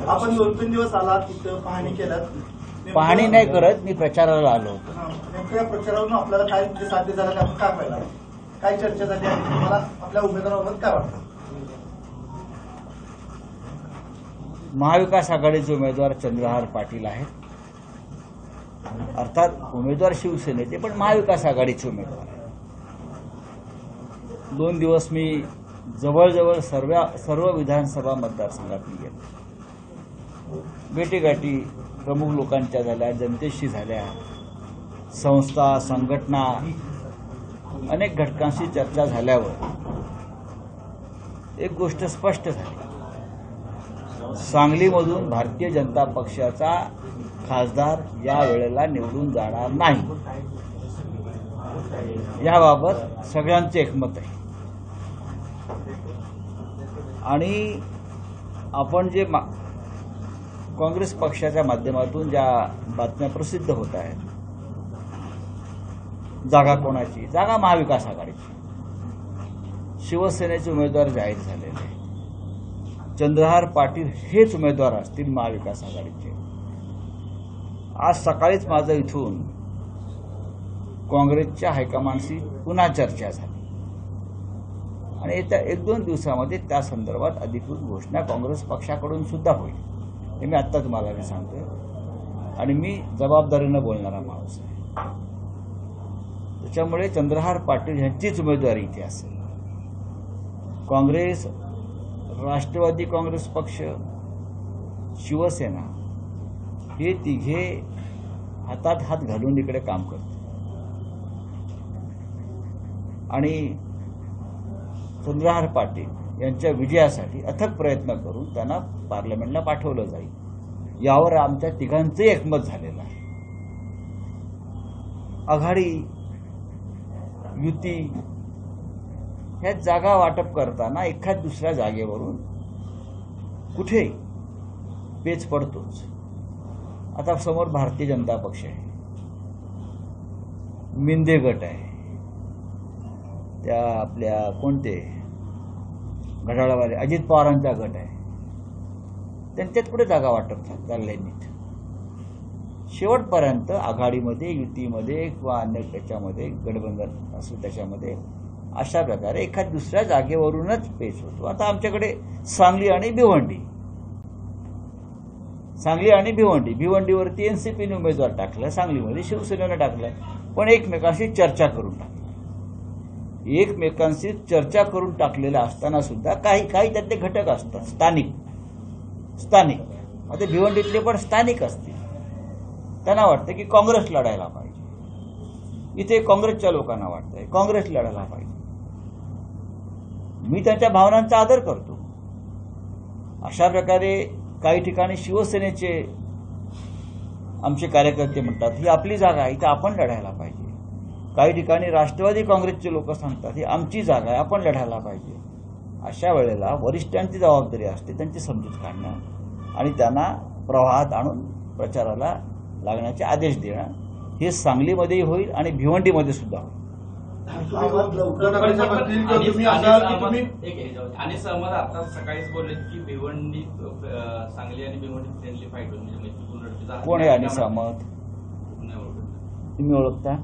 आपण 2-3 दिवस आलात तिथं पाहणी केल्यात. पाहणी नाही करत, मी प्रचाराला आलो होतो. नेमक्या प्रचारावरून आपल्याला काय साध्य झालं नाही, आपण काय पाहिलं, काय चर्चा झाली आणि तुम्हाला आपल्या उमेदवाराबाबत काय वाटतं? महाविकास आघाडीचे उमेदवार चंद्रहार पाटील आहेत. अर्थात उमेदवार शिवसेनेचे, पण महाविकास आघाडीचे उमेदवार आहेत. 2 दिवस मी जवळजवळ सर्व विधानसभा मतदारसंघात गेलो. भेटीगाठी प्रमुख लोकांच्या झाल्या, जनतेशी झाल्या, संस्था, संघटना, अनेक घटकांशी चर्चा झाल्यावर एक गोष्ट स्पष्ट झाली. सांगलीमधून भारतीय जनता पक्षाचा खासदार या वेळेला निवडून जाणार नाही, याबाबत सगळ्यांचे एकमत आहे. आणि आपण जे काँग्रेस पक्षाच्या माध्यमातून ज्या बातम्या प्रसिद्ध होत आहेत, जागा कोणाची, जागा महाविकास आघाडीची, शिवसेनेचे उमेदवार जाहीर झालेले, चंद्रहार पाटील हेच उमेदवार असतील महाविकास आघाडीचे. आज सकाळीच माझं इथून काँग्रेसच्या हायकमांडशी पुन्हा चर्चा झाली आणि येत्या 1-2 दिवसामध्ये त्या संदर्भात अधिकृत घोषणा काँग्रेस पक्षाकडून सुद्धा होईल. हे मी आत्ता तुम्हाला मी सांगतोय आणि मी जबाबदारीनं बोलणारा माणूस आहे. त्याच्यामुळे चंद्रहार पाटील यांचीच उमेदवारी इथे असेल. काँग्रेस, राष्ट्रवादी काँग्रेस पक्ष, शिवसेना हे तिघे हातात हात घालून इकडे काम करतात आणि चंद्रहार पाटील यांच्या विजयासाठी अथक प्रयत्न करून त्यांना पार्लमेंटला पाठवलं जाईल, यावर आमच्या तिघांचंही एकमत झालेलं आहे. आघाडी, युती ह्या जागा वाटप करताना एखाद दुसऱ्या जागेवरून कुठे पेच पडतोच. आता समोर भारतीय जनता पक्ष आहे, मिंदे गट आहे, त्या आपल्या कोणते घड्याळवाले अजित पवारांचा गट आहे, त्यांच्यात कुठे जागा वाटप चाललंय नीट. शेवटपर्यंत आघाडीमध्ये, युतीमध्ये किंवा अन्य त्याच्यामध्ये गठबंधन असो त्याच्यामध्ये अशा प्रकारे एखाद दुसऱ्या जागेवरूनच पेच होतो. आता आमच्याकडे सांगली आणि भिवंडी, भिवंडीवरती एनसीपीने उमेदवार टाकला, सांगलीमध्ये शिवसेनेनं टाकला, पण एकमेकांशी चर्चा करून टाकला. एकमेकांशी चर्चा करून टाकलेला असताना सुद्धा काही त्यातले घटक असतात स्थानिक. आता भिवंडीतले पण स्थानिक असतील, त्यांना वाटतं की काँग्रेस लढायला पाहिजे. इथे काँग्रेसच्या लोकांना वाटतंय काँग्रेस लढायला पाहिजे. मी त्यांच्या भावनांचा आदर करतो. अशा प्रकारे काही ठिकाणी शिवसेनेचे आमचे कार्यकर्ते म्हणतात ही आपली जागा आहे, इथे आपण लढायला पाहिजे. काही ठिकाणी राष्ट्रवादी काँग्रेसचे लोक सांगतात ही आमची जागा आहे, आपण लढायला पाहिजे. अशा वेळेला वरिष्ठांची जबाबदारी असते त्यांची समजूत काढणं आणि त्यांना प्रवाहात आणून प्रचाराला लागण्याचे आदेश देणं. हे सांगलीमध्येही होईल आणि भिवंडीमध्ये सुद्धा होईल. आणि सहमत आता सकाळीच बोलले की भिवंडी, सांगली आणि भिवंडी फ्रेंडली फाईट होईल, म्हणजे कोण आहे आणि सहमत? तुम्ही ओळखता?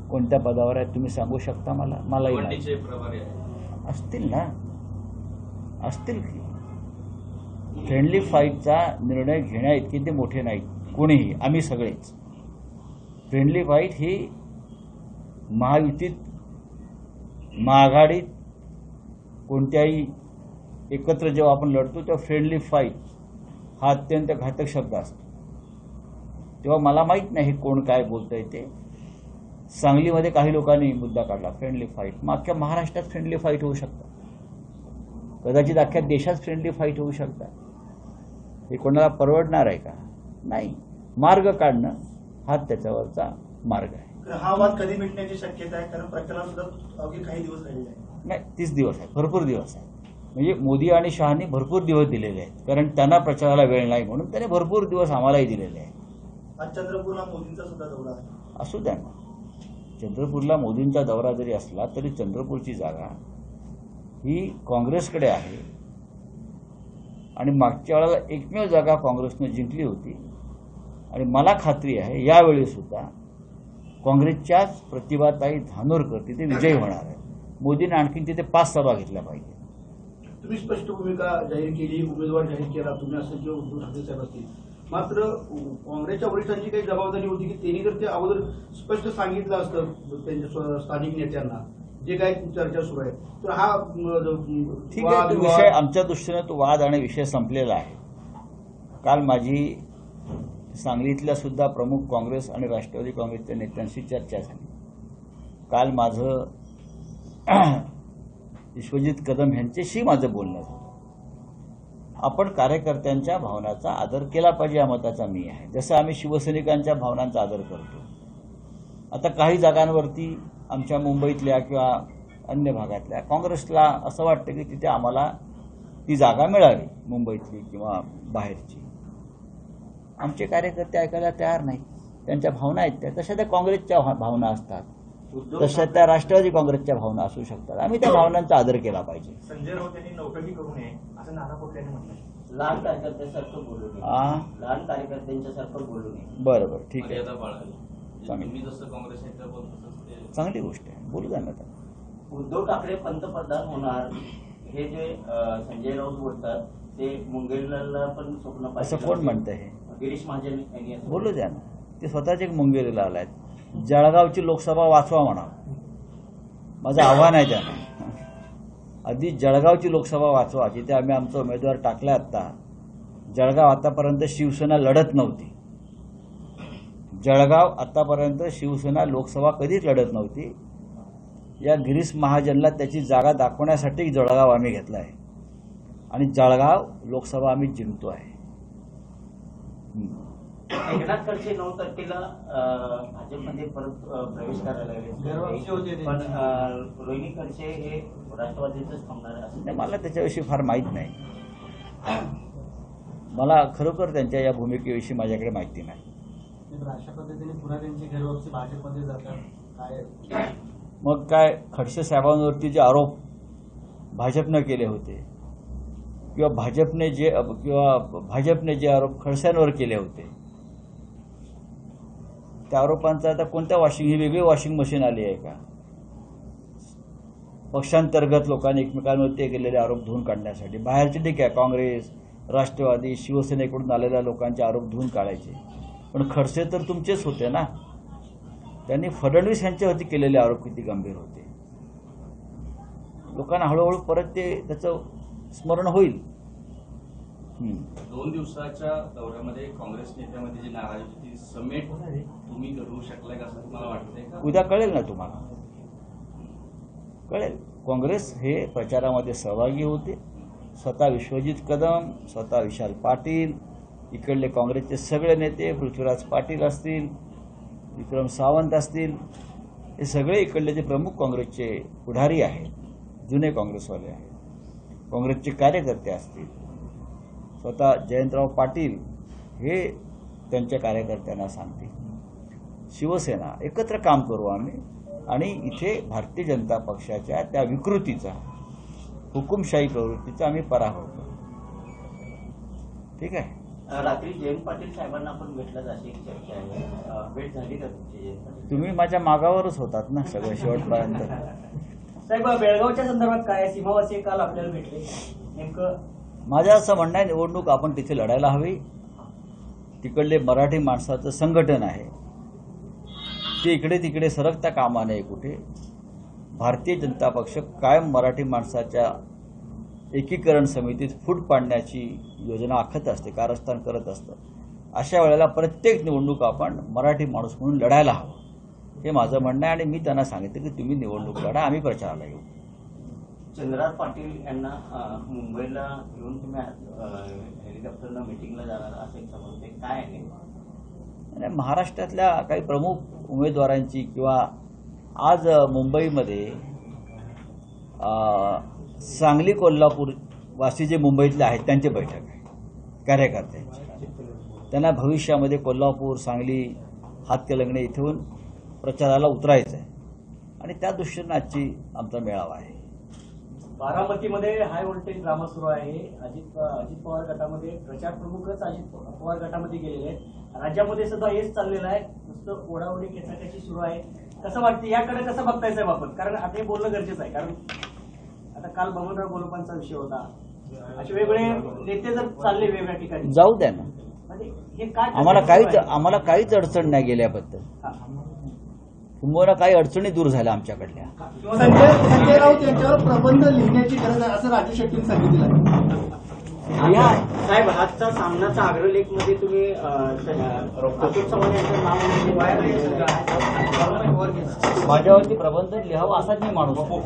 कोणत्या पदावर आहे तुम्ही सांगू शकता मला? मलाही प्रभारी असतील ना, असतील की. फ्रेंडली फाईटचा निर्णय घेण्या इतके ते मोठे नाहीत कोणीही, आम्ही सगळेच. फ्रेंडली फाईट ही महायुतीत, महाआघाडीत कोणत्याही एकत्र जेव्हा आपण लढतो तेव्हा फ्रेंडली फाईट हा अत्यंत घातक शब्द असतो. तेव्हा मला माहीत नाही कोण काय बोलतंय ते. सांगलीमध्ये काही लोकांनी मुद्दा काढला फ्रेंडली फाईट. मग अख्ख्या महाराष्ट्रात फ्रेंडली फाईट होऊ शकतात, कदाचित अख्ख्या देशात फ्रेंडली फाईट होऊ शकतात. हे कोणाला परवडणार आहे का? नाही. मार्ग काढणं हा त्याच्यावरचा मार्ग आहे. हा वाद कधी मिटण्याची शक्यता आहे? कारण प्रचाराला सुद्धा अवघे काही दिवस राहिले आहेत. नाही, 30 दिवस आहे, भरपूर दिवस आहे. म्हणजे मोदी आणि शहानी भरपूर दिवस दिलेले आहेत, कारण त्यांना प्रचाराला वेळ नाही म्हणून त्याने भरपूर दिवस आम्हालाही दिलेले आहेत. आज चंद्रपूरला मोदींचा सुद्धा दौरा आहे. असू द्या ना. चंद्रपूरला मोदींचा दौरा जरी असला तरी चंद्रपूरची जागा ही काँग्रेसकडे आहे. आणि मागच्या वेळेला एकमेव जागा काँग्रेसनं जिंकली होती आणि मला खात्री आहे यावेळी सुद्धा काँग्रेसच्याच प्रतिभाताई धानोरकर तिथे विजयी होणार आहे. मोदींनी आणखीन तिथे 5 सभा घेतल्या पाहिजे. तुम्ही स्पष्ट भूमिका जाहीर केली, उमेदवार जाहीर केला तुम्ही, असं किंवा उद्धव ठाकरे साहेब असतील. मात्र काँग्रेसच्या वरिष्ठांची काही जबाबदारी होती की त्यांनी जर ते अगोदर स्पष्ट सांगितलं असतं त्यांच्या स्थानिक नेत्यांना जे काही चर्चा सुरू आहे, तर हा ठीक आहे, तो विषय आमच्या दृष्टीने तो वाद आणि विषय संपलेला आहे. काल माझी सांगलीतल्या सुद्धा प्रमुख काँग्रेस आणि राष्ट्रवादी काँग्रेसच्या नेत्यांशी चर्चा झाली. काल माझं विश्वजित कदम यांच्याशी माझं बोलणं झालं. आपण कार्यकर्त्यांच्या भावनांचा आदर केला पाहिजे या मताचा मी आहे, जसं आम्ही शिवसैनिकांच्या भावनांचा आदर करतो. आता काही जागांवरती आमच्या मुंबईतल्या किंवा अन्य भागातल्या काँग्रेसला असं वाटतं की तिथे आम्हाला ती जागा मिळावी, मुंबईतली किंवा बाहेरची. आमचे कार्यकर्ते ऐकायला तयार नाही. त्यांच्या भावना आहेत त्या तशा त्या काँग्रेसच्या भावना असतात, तशा त्या राष्ट्रवादी काँग्रेसच्या भावना असू शकतात. आम्ही त्या भावनांचा आदर केला पाहिजे. संजय राऊत यांनी नौटंकी करू नये असं नाना पटोले यांनी म्हटलं. लहान कार्यकर्त्यांसारखं बोलू नये, लहान कार्यकर्त्यांच्यासारखं बोलू नये. बरं ठीक आहे, मर्यादा पाळावी. तुम्ही जसं काँग्रेस आहे बोलतो चांगली गोष्ट आहे, बोलू द्या ना. उद्धव ठाकरे पंतप्रधान होणार हे जे संजय राऊत बोलतात ते मुंगेरीला पण स्वप्न पाहिजे. असं कोण म्हणतं हे? गिरीश महाजन यांनी असं बोलू द्या ना. ते स्वतःच एक मुंगेरीला आलाय. जळगावची लोकसभा वाचवा म्हणा, माझं आव्हान आहे त्यांना. आधी जळगावची लोकसभा वाचवा, जिथे आम्ही आमचा उमेदवार टाकला. आता जळगाव आतापर्यंत शिवसेना लढत नव्हती. जळगाव आतापर्यंत शिवसेना लोकसभा कधीच लढत नव्हती. या गिरीश महाजनला त्याची जागा दाखवण्यासाठी जळगाव आम्ही घेतला आहे आणि जळगाव लोकसभा आम्ही जिंकतो आहे. एकनाथ खडसे 9 तारखेला भाजपमध्ये परत प्रवेश करायला लागले, पण रोहिणी खडसे हे राष्ट्रवादीतच थांबणार असं नाही, मला त्याच्याविषयी फार माहीत नाही. मला खरोखर त्यांच्या या भूमिकेविषयी माझ्याकडे माहिती नाही. अशा पद्धतीने पुन्हा त्यांची घरवापसी भाजपमध्ये जातात काय? मग काय खडसे साहेबांवरती जे आरोप भाजपनं केले होते किंवा भाजपने जे आरोप खडसेंवर केले होते त्या आरोपांचा आता कोणत्या ही वेगळी वॉशिंग मशीन आली आहे का? पक्षांतर्गत लोकांनी एकमेकांवरती केलेले आरोप धुवून काढण्यासाठी बाहेरचे ठीक आहे, काँग्रेस, राष्ट्रवादी, शिवसेनेकडून आलेल्या लोकांचे आरोप धुवून काढायचे, पण खडसे तर तुमचेच होते ना. त्यांनी फडणवीस यांच्यावरती केलेले आरोप किती गंभीर होते. लोकांना हळूहळू परत त्याचं स्मरण होईल. 2 दिवसाच्या दौऱ्यामध्ये काँग्रेस नेत्यामध्ये जी नाराजी होती ती समेट तुम्ही घडवू शकलाय का असं तुम्हाला वाटतंय का? उद्या कळेल ना, तुम्हाला कळेल. काँग्रेस हे प्रचारामध्ये सहभागी होते. स्वतः विश्वजित कदम, स्वतः विशाल पाटील, इकडले काँग्रेसचे सगळे नेते, पृथ्वीराज पाटील असतील, विक्रम सावंत असतील, हे सगळे इकडले जे प्रमुख काँग्रेसचे पुढारी आहेत, जुने काँग्रेसवाले आहेत, काँग्रेसचे कार्यकर्ते असतील, स्वतः जयंतराव पाटील हे त्यांच्या कार्यकर्त्यांना सांगतील, शिवसेना एकत्र काम करू आम्ही आणि इथे भारतीय जनता पक्षाच्या त्या विकृतीचा, हुकुमशाही प्रवृत्तीचा आम्ही पराभव करू. ठीक आहे. रात्री जयंत पाटील साहेबांना आपण भेटलाच अशी एक चर्चा आहे. भेट झाली का तुमची जयंत पाटील? तुम्ही माझ्या मागावरच होतात ना सगळं शेवटपर्यंत. साहेब, बेळगावच्या संदर्भात काय सीमावासी काल आपल्याला भेटले, नेमकं माझं असं म्हणणं आहे, निवडणूक आपण तिथे लढायला हवी. तिकडले मराठी माणसाचं संघटन आहे ते इकडे तिकडे सरकता कामा नये. कुठे भारतीय जनता पक्ष कायम मराठी माणसाच्या एकीकरण समितीत फूट पाडण्याची योजना आखत असते, कारस्थान करत असतं. अशा वेळेला प्रत्येक निवडणूक आपण मराठी माणूस म्हणून लढायला हवं, हे माझं म्हणणं आहे. आणि मी त्यांना सांगितलं की तुम्ही निवडणूक लढा, आम्ही प्रचाराला येऊ. चंद्रराव पाटील यांना मुंबईला घेऊन तुम्ही हेलिकॉप्टरनं मिटिंगला जाणार असं एक समजते, काय आहे? आणि महाराष्ट्रातल्या काही प्रमुख उमेदवारांची किंवा आज मुंबईमध्ये सांगली कोल्हापूर वासी जे मुंबईतले आहेत त्यांची बैठक आहे कार्यकर्त्यांची. त्यांना भविष्यामध्ये कोल्हापूर, सांगली, हातकणंगले इथून प्रचाराला उतरायचं आहे आणि त्या दृष्टीनं आजची आमचा मेळावा आहे. बारामतीमध्ये हाय व्होल्टेज ड्रामा सुरू आहे. अजित पवार गटामध्ये प्रचार प्रमुखच अजित पवार गटामध्ये गेलेले आहेत. राज्यामध्ये सुद्धा हेच चाललेलं आहे. नुसतं ओढाओढी खेचाखेची सुरू आहे. कसं वाटतं याकडे कसं बघताय साहेब आपण? कारण आता हे बोलणं गरजेचं आहे. कारण आता काल बबनराव गोलपांचा विषय होता. असे वेगवेगळे नेते जर चालले वेगवेगळ्या ठिकाणी जाऊ द्या ना, म्हणजे हे काय आम्हाला काहीच अडचण नाही गेल्याबद्दल. तुम्हाला काही अडचणी दूर झाल्या आमच्याकडल्या. संजय राऊत यांच्यावर प्रबंध लिहिण्याची गरज आहे असं राजू शेट्टींनी सांगितलं आहे. साहेब आजचा सामनाचा अग्रलेख मध्ये तुम्ही अतुल चव्हाण यांचं नाव माझ्यावरती प्रबंध लिहावं असाच मी माणूस आहे.